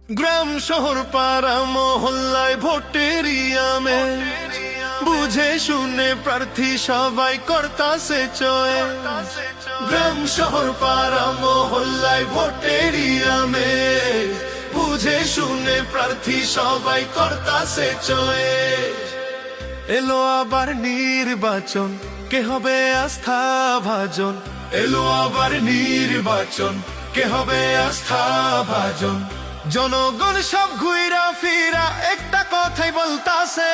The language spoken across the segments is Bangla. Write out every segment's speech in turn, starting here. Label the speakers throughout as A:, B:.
A: গ্রাম শহর পাড়া মহল্লায় ভোটের ইয়ামে বুঝে শুনে প্রার্থী সবাই করতাছে চয়ে। গ্রাম শহর পাড়া মহল্লায় ভোটের ইয়ামে বুঝে শুনে প্রার্থী সবাই করতাছে চয়ে। এলো আবার নির্বাচন, কে হবে আস্থা ভাজন। এলো আবার নির্বাচন, কে হবে আস্থা ভাজন। জনগণ সব ঘুইরা ফিরা একটা কথাই বলতাছে,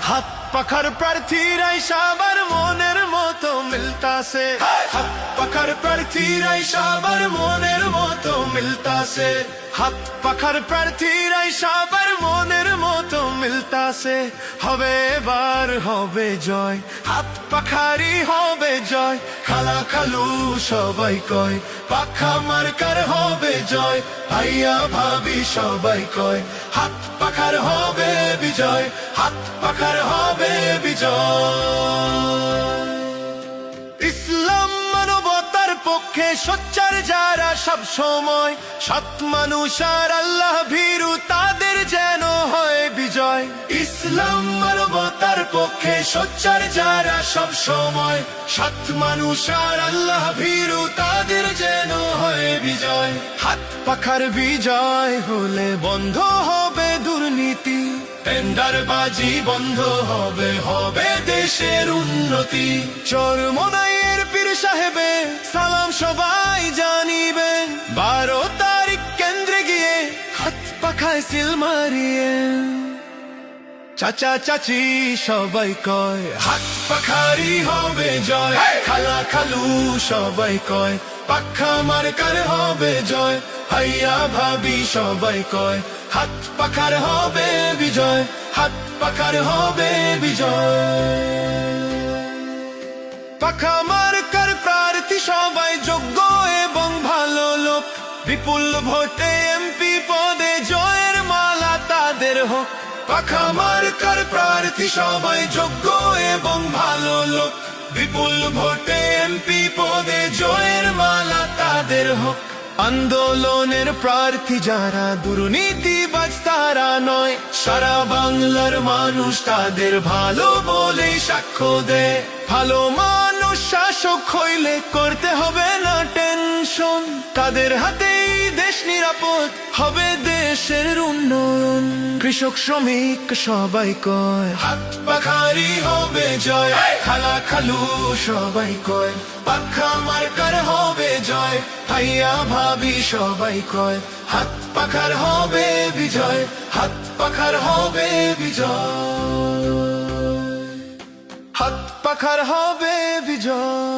A: হাত পাখার প্রার্থীরাই সবার মনের মতো মিলতাছে। হাত পাখার প্রার্থীরাই সবার মনের মতো মিলতাছে। হাত পাখার প্রার্থীরাই সবার মনের মতো মিলতাছে। হবে এবার হবে জয়, হাত পাখারই হবে জয়। খালা খালু সবাই কয় পাখা মার্কার হবে জয়। ভাইয়া ভাবি সবাই কয় হাত পাখার হবে বিজয়। হাত পাখার হবে বিজয়। ইসলাম মানবতার পক্ষে সোচ্চার যারা সব সময়, সৎ মানুষ আর আল্লাহ ভীরু তাদের যেন হয় বিজয়। ইসলাম মানবতার পক্ষে সোচ্চার যারা সব সময়, সৎ মানুষ আর আল্লাহ ভীরু তাদের যেন হয় বিজয়। হাত পাখার বিজয় হলে বন্ধ হবে দুর্নীতি, টেন্ডারবাজি বন্ধ হবে, হবে দেশের উন্নতি। চরমোনাইয়ের পীর সাহেবে সালাম সবাই জানিবেন, 12 তারিখ কেন্দ্রে গিয়ে হাত পাখায় সিল মারিয়ে। চাচা চাচি সবাই কয় হাত পাখারই হবে জয়। খালা খালু সবাই কয় পাখা মার্কার হবে জয়। ভাইয়া ভাবি সবাই কয় হাত পাখার হবে বিজয়। হাত পাখার হবে বিজয়। পাখা মার্কার প্রার্থী সবাই যোগ্য এবং ভালো লোক, বিপুল ভোটে এমপি পদে জয়ের মালা তাদের হোক। পাখা মার্কার প্রার্থী সবাই যোগ্য এবং ভালো লোক, বিপুল ভোটে এমপি পদে জয়ের মালা তাদের হোক। আন্দোলনের প্রার্থী যারা দুর্নীতিবাজ তারা নয়, সারা বাংলার মানুষ তাদের ভালো বলে সাক্ষ্য দেয়। ভালো মানুষ শাসক হইলে করতে হবে না টেনশন, তাদের হাতেই দেশ নিরাপদ হবে, দেশের উন্নয়ন। কৃষক শ্রমিক সবাই কয় হাত পাখারই হবে জয়। খালা খালু সবাই কয় পাখা মার্কার হবে জয়। ভাইয়া ভাবি সবাই কয় হাত পাখার হবে বিজয়। হাত পাখার হবে বিজয়। হাত পাখার হবে বিজয়।